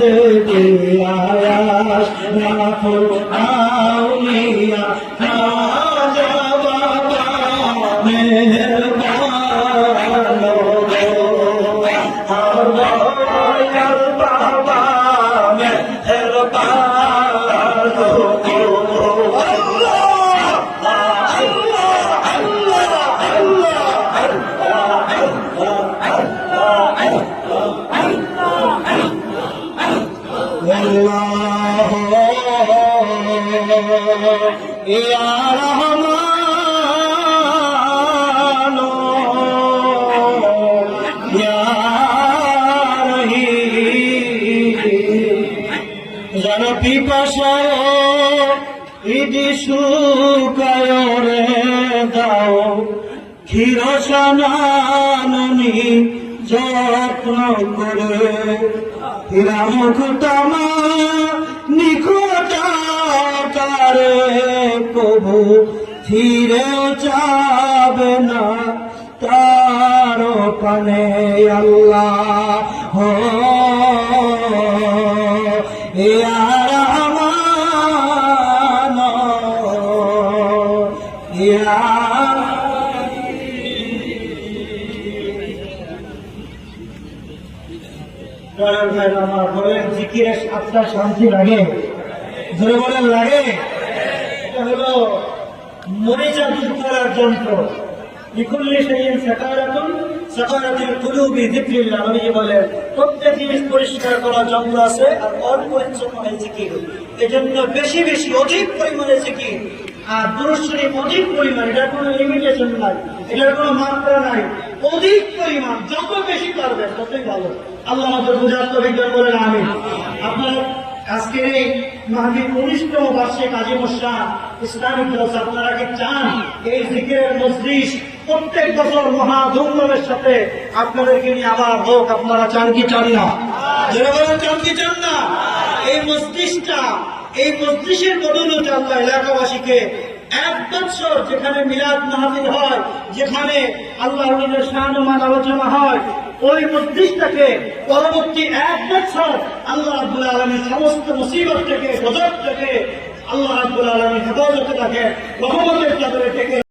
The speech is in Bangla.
দেখে আয়াস রাফুল আউলিয়া খাজা বাবা মেহরবান দয়াল বাবা Meherban Allah ya Rahman ya Rahim jana pipashayo idi sukayo re dao khirosananoni যত্ন করে হীরা মুকুটমা নিকটাকারে প্রভু ফিরেও যাবে না তার পানে আল্লাহ হো ইয়া রহমান ইয়া আমার বলেন জিকিরে আপনার শান্তি লাগে ধরে বলেন লাগে এটা হলো মরিচা দূর করার যন্ত্র বিকুল্লি সেই সাকারাতুল কুলুবি যিকরিল্লাহ নবী বলেন প্রত্যেক জিনিস পরিষ্কার করার যন্ত্র আছে আর অপরিচ্ছন্ন হয় জিকির এজন্য বেশি বেশি অধিক পরিমাণে জিকির আর দুরূদ শরীফ অধিক পরিমাণ এটার কোনো লিমিটেশন নাই এটার কোনো মাত্রা নাই অধিক পরিমাণ যত বেশি পারবেন ততই ভালো আল্লাহ আমাদের বুঝার তৌফিক দান করেন আমিন আপনার আজকের এই মাহফিল 19তম বার্ষিক কাজী মোশাররফ ইসলামিক জলসা আপনারা কি চান এই জিকিরের মজলিস প্রত্যেক বছর মহা ধুমধামের সাথে আপনাদেরকে নিয়ে আবার হোক আপনারা চান কি চান না যারা বলেন চান কি চান না এই মজলিসটা এই মজলিসের বদৌলতে আল্লাহ এলাকাবাসীকে এক বছর যেখানে মিলাদ মাহফিল হয় যেখানে আল্লাহ নবীর শান ও মান আলোচনা হয় ওই মজলিসটাকে পরবর্তী এক বছর আল্লাহ রাব্বুল আলামিন সমস্ত মুসিবত থেকে গজব থেকে আল্লাহ রাব্বুল আলামিন হেফাজতে রাখে রহমতের চাদরে থেকে